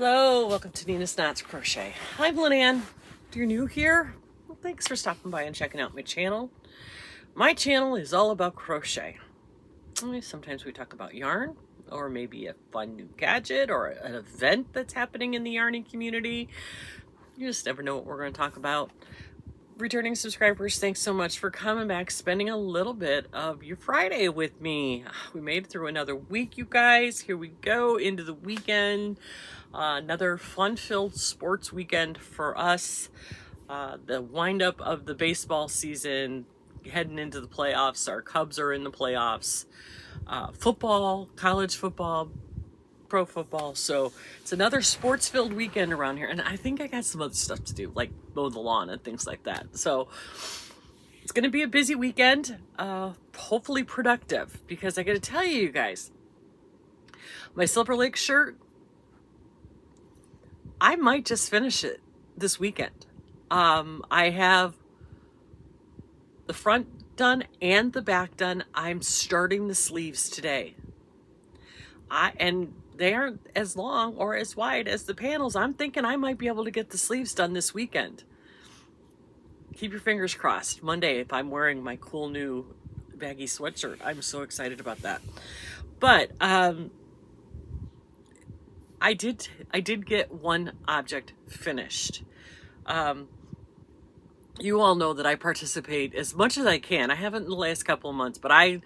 Hello, welcome to Nina's Knots Crochet. I'm Lynanne. If you're new here, well, thanks for stopping by and checking out my channel. My channel is all about crochet. Sometimes we talk about yarn, or maybe a fun new gadget, or an event that's happening in the yarning community. You just never know what we're going to talk about. Returning subscribers, thanks so much for coming back, spending a little bit of your Friday with me. We made it through another week, you guys. Here we go into the weekend. Another fun-filled sports weekend for us. The wind-up of the baseball season, heading into the playoffs. Our Cubs are in the playoffs. Football, college football, pro football. So it's another sports-filled weekend around here. And I think I got some other stuff to do, like mow the lawn and things like that. So it's going to be a busy weekend, hopefully productive, because I got to tell you guys, my Silver Lake shirt, I might just finish it this weekend. I have the front done and the back done. I'm starting the sleeves today. And they aren't as long or as wide as the panels. I'm thinking I might be able to get the sleeves done this weekend. Keep your fingers crossed. Monday, if I'm wearing my cool new baggy sweatshirt, I'm so excited about that. But I did get one object finished. You all know that I participate as much as I can. I haven't in the last couple of months, but I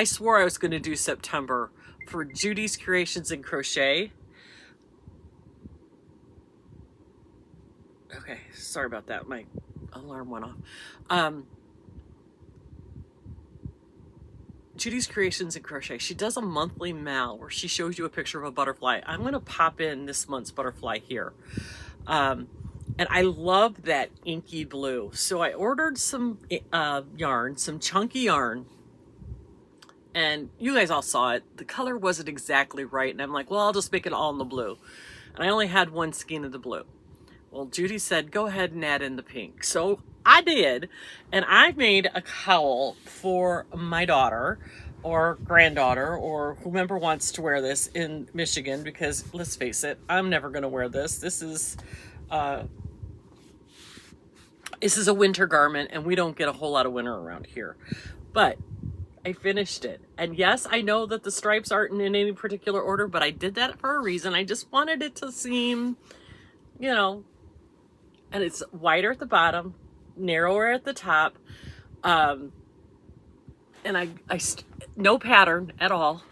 swore I was going to do September for Judy's Creations and Crochet. Okay, sorry about that. My alarm went off. Judy's Creations and Crochet. She does a monthly mal where she shows you a picture of a butterfly. I'm going to pop in this month's butterfly here. And I love that inky blue. So I ordered some yarn, some chunky yarn. And you guys all saw it. The color wasn't exactly right. And I'm like, well, I'll just make it all in the blue. And I only had one skein of the blue. Well, Judy said, go ahead and add in the pink. So I did. And I made a cowl for my daughter or granddaughter or whomever wants to wear this in Michigan. Because let's face it, I'm never going to wear this. This is a winter garment. And we don't get a whole lot of winter around here. But I finished it. And yes, I know that the stripes aren't in any particular order, but I did that for a reason. I just wanted it to seem, you know, and it's wider at the bottom, narrower at the top. And I no pattern at all.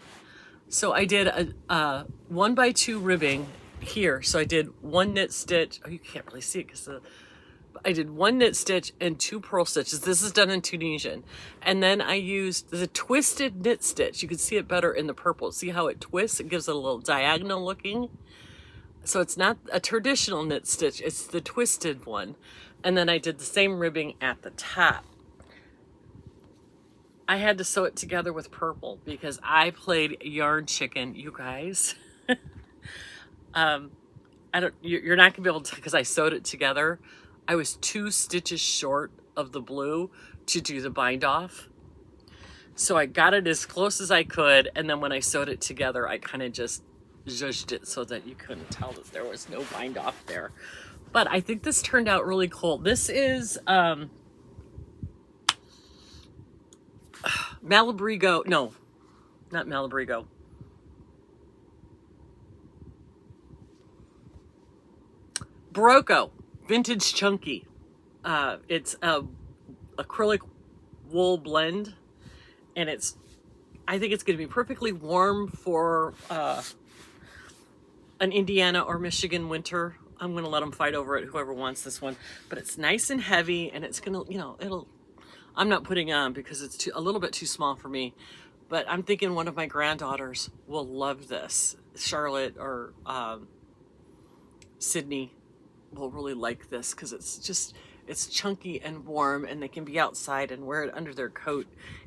So I did a 1x2 ribbing here. So I did one knit stitch. Oh, you can't really see it because I did one knit stitch and 2 purl stitches. This is done in Tunisian. And then I used the twisted knit stitch. You can see it better in the purple. See how it twists? It gives it a little diagonal looking. So it's not a traditional knit stitch. It's the twisted one. And then I did the same ribbing at the top. I had to sew it together with purple because I played yarn chicken, you guys. You're not gonna be able to, because I sewed it together. I was 2 stitches short of the blue to do the bind off. So I got it as close as I could. And then when I sewed it together, I kind of just zhuzhed it so that you couldn't tell that there was no bind off there. But I think this turned out really cool. This is Malabrigo. No, not Malabrigo. Barocco. Vintage Chunky. It's a acrylic wool blend, and I think it's going to be perfectly warm for an Indiana or Michigan winter. I'm going to let them fight over it, whoever wants this one. But it's nice and heavy, and it's going to, you know, I'm not putting on because it's a little bit too small for me. But I'm thinking one of my granddaughters will love this. Charlotte or Sydney will really like this because it's chunky and warm, and they can be outside and wear it under their coat.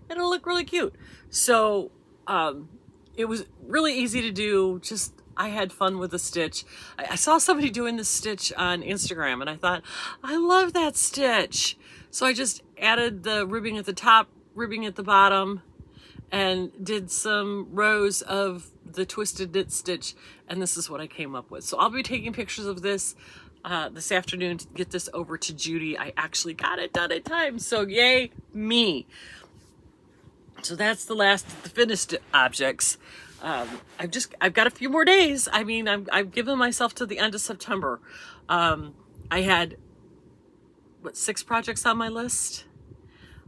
It'll look really cute. So it was really easy to do. Just I had fun with the stitch. I saw somebody doing this stitch on Instagram, and I thought, I love that stitch. So I just added the ribbing at the top, ribbing at the bottom, and did some rows of the twisted knit stitch, and this is what I came up with. So I'll be taking pictures of this this afternoon to get this over to Judy. I actually got it done in time, so yay me. So that's the last of the finished objects. I've got a few more days. I mean, I've given myself to the end of September. I had, what, 6 projects on my list?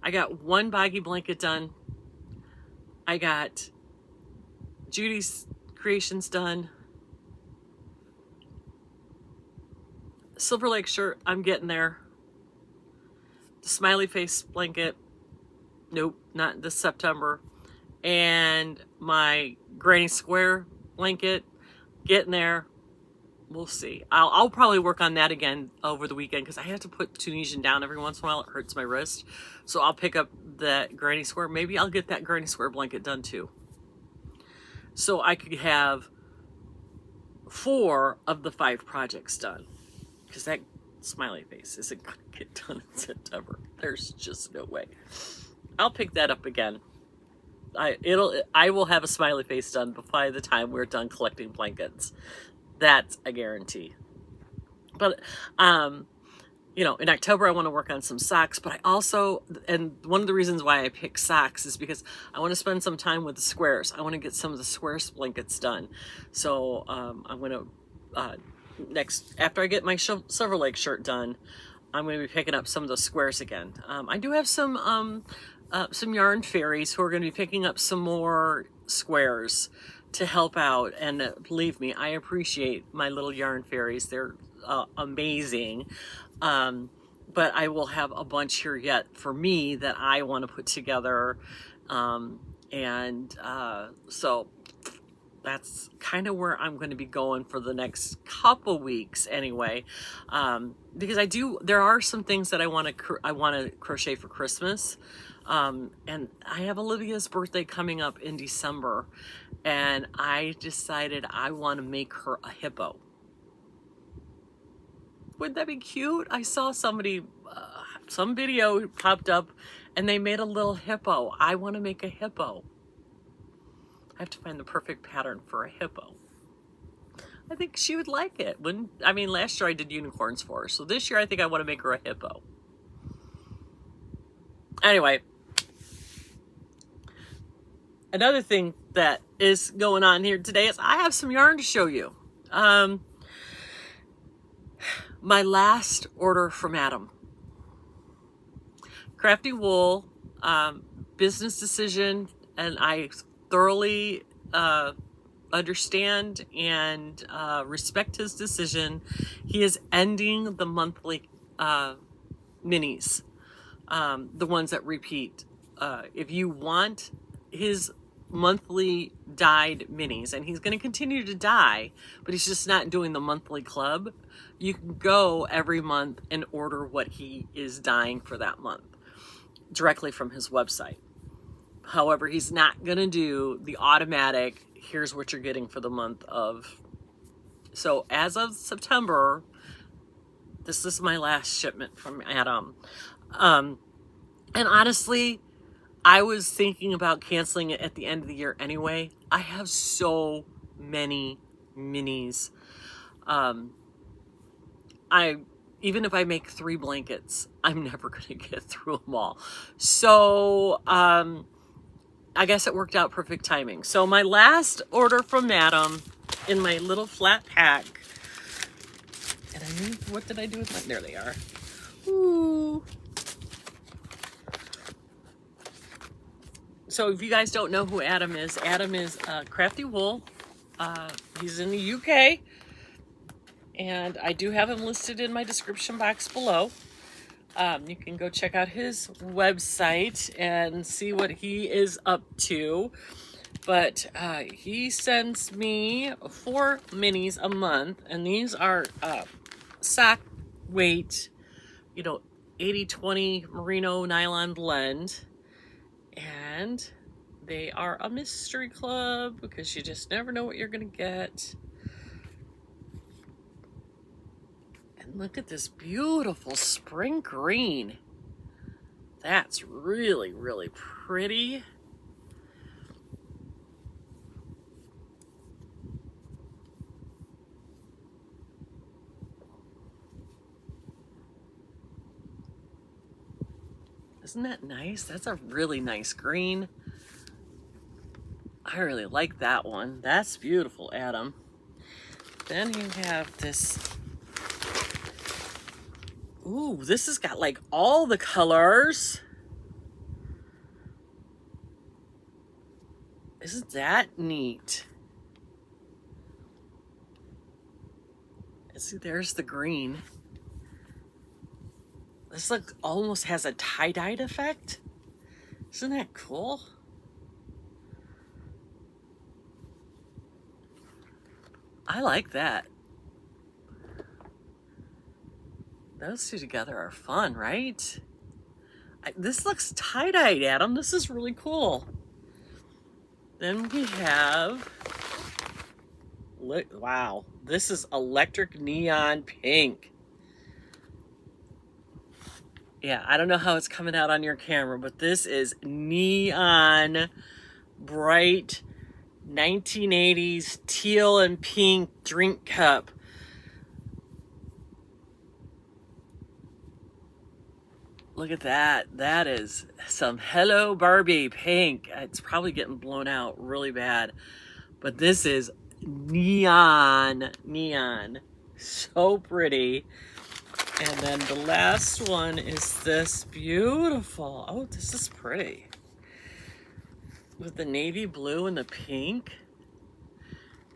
I got 1 BOGGY blanket done. I got Judy's creations done. Silver Lake shirt, I'm getting there. The smiley face blanket, nope, not this September. And my granny square blanket, getting there. We'll see. I'll probably work on that again over the weekend because I have to put Tunisian down every once in a while. It hurts my wrist. So I'll pick up that granny square. Maybe I'll get that granny square blanket done too. So I could have 4 of the 5 projects done. Because that smiley face isn't going to get done in September. There's just no way. I'll pick that up again. I will have a smiley face done by the time we're done collecting blankets. That's a guarantee. But, you know, in October, I want to work on some socks, but I also, and one of the reasons why I pick socks is because I want to spend some time with the squares. I want to get some of the squares blankets done. So, I'm going to, after I get my Silver Lake shirt done, I'm going to be picking up some of those squares again. I do have some yarn fairies who are going to be picking up some more squares to help out, and believe me, I appreciate my little yarn fairies. They're amazing. But I will have a bunch here yet for me that I want to put together. So that's kind of where I'm going to be going for the next couple weeks anyway. Because there are some things that I want to crochet for Christmas. And I have Olivia's birthday coming up in December, and I decided I want to make her a hippo. Wouldn't that be cute? I saw somebody, some video popped up, and they made a little hippo. I want to make a hippo. I have to find the perfect pattern for a hippo. I think she would like it. Last year I did unicorns for her, so this year I think I want to make her a hippo. Anyway, another thing that is going on here today is I have some yarn to show you. My last order from Adam. Crafty Wool, business decision, and I thoroughly understand and respect his decision. He is ending the monthly minis, the ones that repeat. If you want his monthly dyed minis, and he's going to continue to dye, but he's just not doing the monthly club, you can go every month and order what he is dyeing for that month directly from his website. However, he's not going to do the automatic, here's what you're getting for the month of. So as of September, this is my last shipment from Adam. And honestly, I was thinking about canceling it at the end of the year anyway. I have so many minis. Even if I make 3 blankets, I'm never going to get through them all. So, I guess it worked out perfect timing. So my last order from Adam in my little flat pack, and what did I do with there they are. Ooh. So if you guys don't know who Adam is Crafty Wool. He's in the UK, and I do have him listed in my description box below. You can go check out his website and see what he is up to. But he sends me 4 minis a month, and these are sock weight, 80-20 merino nylon blend. And they are a mystery club because you just never know what you're going to get. And look at this beautiful spring green. That's really, really pretty. Isn't that nice? That's a really nice green. I really like that one. That's beautiful, Adam. Then you have this. Ooh, this has got like all the colors. Isn't that neat? See, there's the green. This look almost has a tie-dyed effect. Isn't that cool? I like that. Those two together are fun, right? This looks tie-dyed, Adam. This is really cool. Then we have, wow, this is electric neon pink. Yeah, I don't know how it's coming out on your camera, but this is neon, bright, 1980s teal and pink drink cup. Look at that. That is some Hello Barbie pink. It's probably getting blown out really bad. But this is neon. So pretty. And then the last one is this beautiful. Oh, this is pretty. With the navy blue and the pink.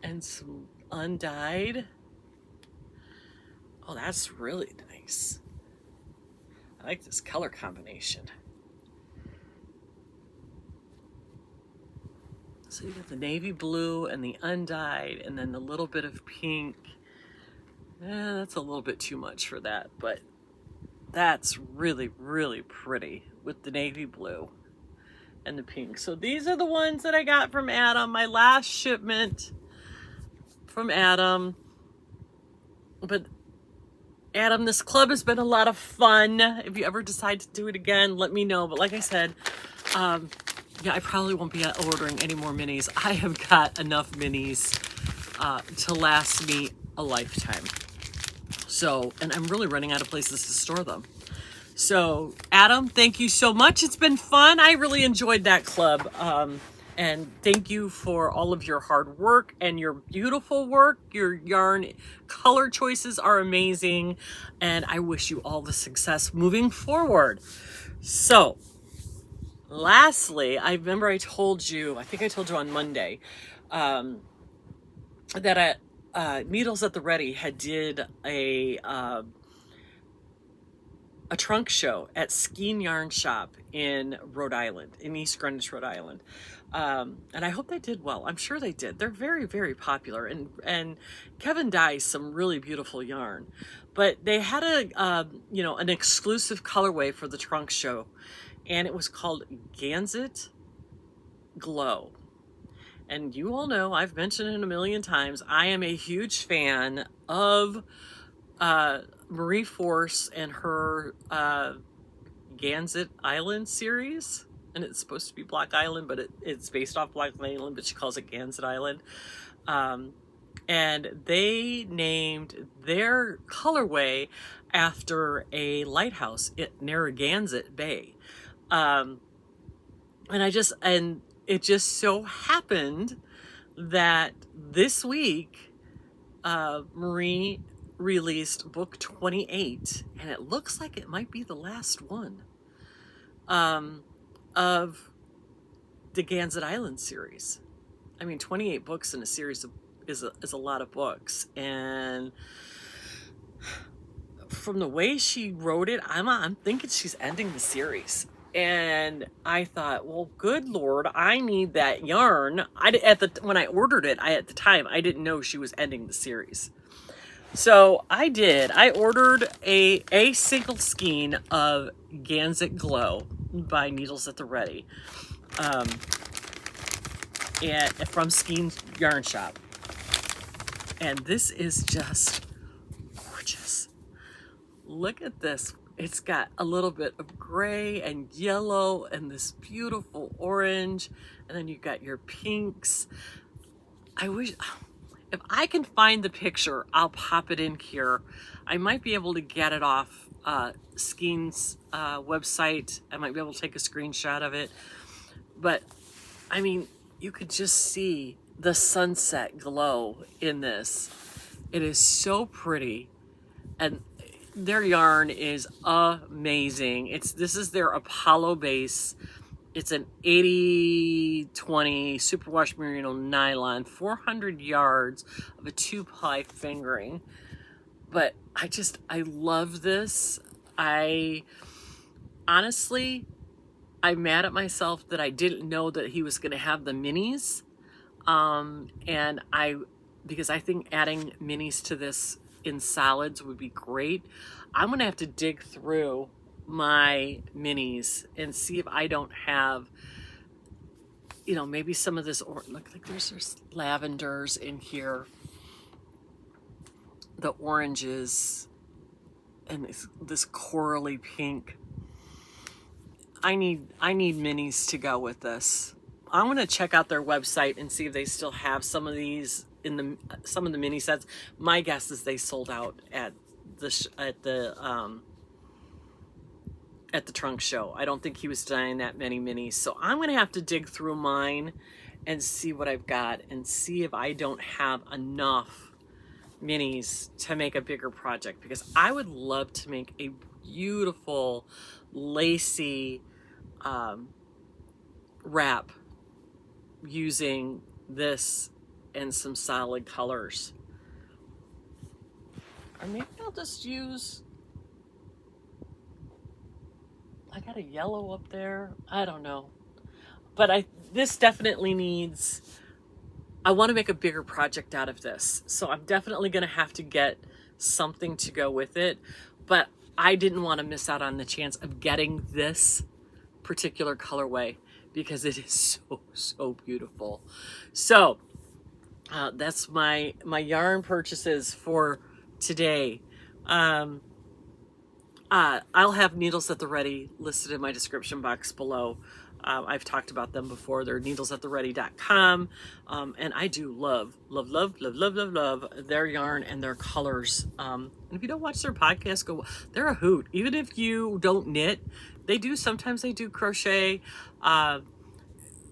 And some undyed. Oh, that's really nice. I like this color combination. So you got the navy blue and the undyed and then the little bit of pink. That's a little bit too much for that, but that's really, really pretty with the navy blue and the pink. So these are the ones that I got from Adam, my last shipment from Adam. But Adam, this club has been a lot of fun. If you ever decide to do it again, let me know. But like I said, yeah, I probably won't be ordering any more minis. I have got enough minis to last me a lifetime. So, and I'm really running out of places to store them. So, Adam, thank you so much. It's been fun. I really enjoyed that club. And thank you for all of your hard work and your beautiful work. Your yarn color choices are amazing. And I wish you all the success moving forward. So, lastly, I remember I told you, I think I told you on Monday, that Needles at the Ready had did a trunk show at Skein Yarn Shop in Rhode Island, in East Greenwich, Rhode Island. And I hope they did well. I'm sure they did. They're very, very popular. And Kevin dyes some really beautiful yarn. But they had an exclusive colorway for the trunk show. And it was called Gansett Glow. And you all know, I've mentioned it a million times, I am a huge fan of Marie Force and her Gansett Island series. And it's supposed to be Block Island, but it's based off Block Island, but she calls it Gansett Island. And they named their colorway after a lighthouse at Narragansett Bay. And it just so happened that this week, Marie released book 28, and it looks like it might be the last one of the Gansett Island series. I mean, 28 books in a series is a lot of books, and from the way she wrote it, I'm thinking she's ending the series. And I thought, well, good Lord, I need that yarn. When I ordered it, at the time, I didn't know she was ending the series. So I did. I ordered a single skein of Gansett Glow by Needles at the Ready, and from Skein Yarn Shop. And this is just gorgeous. Look at this. It's got a little bit of gray and yellow and this beautiful orange. And then you've got your pinks. I wish, if I can find the picture, I'll pop it in here. I might be able to get it off Skeen's website. I might be able to take a screenshot of it. But, I mean, you could just see the sunset glow in this. It is so pretty. And their yarn is amazing. This is their Apollo base. It's an 80-20 superwash merino nylon, 400 yards of a 2-ply fingering. But I love this. Honestly, I'm mad at myself that I didn't know that he was going to have the minis. Because I think adding minis to this in solids would be great. I'm going to have to dig through my minis and see if I don't have, maybe some of this, look, there's lavenders in here, the oranges, and this corally pink. I need minis to go with this. I'm going to check out their website and see if they still have some of these in some of the mini sets. My guess is they sold out at the trunk show. I don't think he was denying that many minis. So I'm going to have to dig through mine and see what I've got and see if I don't have enough minis to make a bigger project, because I would love to make a beautiful lacy wrap using this and some solid colors. Or maybe I'll just use, I got a yellow up there. I don't know. But this definitely needs, I want to make a bigger project out of this. So I'm definitely going to have to get something to go with it. But I didn't want to miss out on the chance of getting this particular colorway because it is so beautiful. So that's my yarn purchases for today. I'll have needles at the ready listed in my description box below. I've talked about them before. They're needlesattheready.com. And I do love their yarn and their colors. And if you don't watch their podcast, they're a hoot. Even if you don't knit, sometimes they do crochet.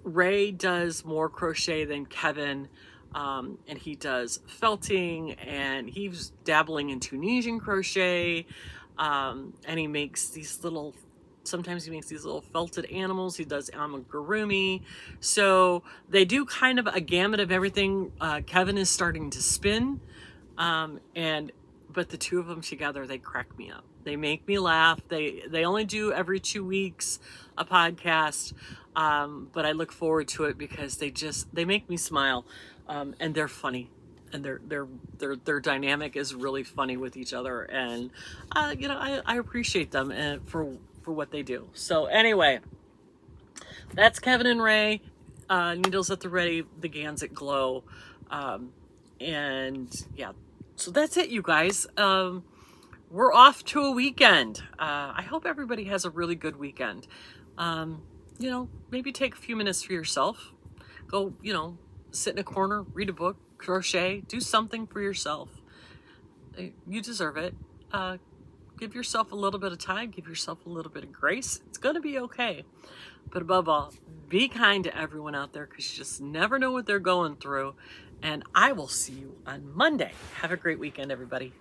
Ray does more crochet than Kevin. And he does felting, and he's dabbling in Tunisian crochet. And he makes sometimes he makes these little felted animals. He does amigurumi. So they do kind of a gamut of everything. Kevin is starting to spin. But the two of them together, they crack me up. They make me laugh. They only do every 2 weeks a podcast. But I look forward to it because they make me smile. And they're funny. And their dynamic is really funny with each other. And, I appreciate them for what they do. So anyway, that's Kevin and Ray, Needles at the Ready, the Gansett Glow. And yeah, so that's it, you guys. We're off to a weekend. I hope everybody has a really good weekend. Maybe take a few minutes for yourself. Go, sit in a corner, read a book, crochet, do something for yourself. You deserve it. Give yourself a little bit of time, give yourself a little bit of grace. It's going to be okay. But above all, be kind to everyone out there, because you just never know what they're going through. And I will see you on Monday. Have a great weekend, everybody.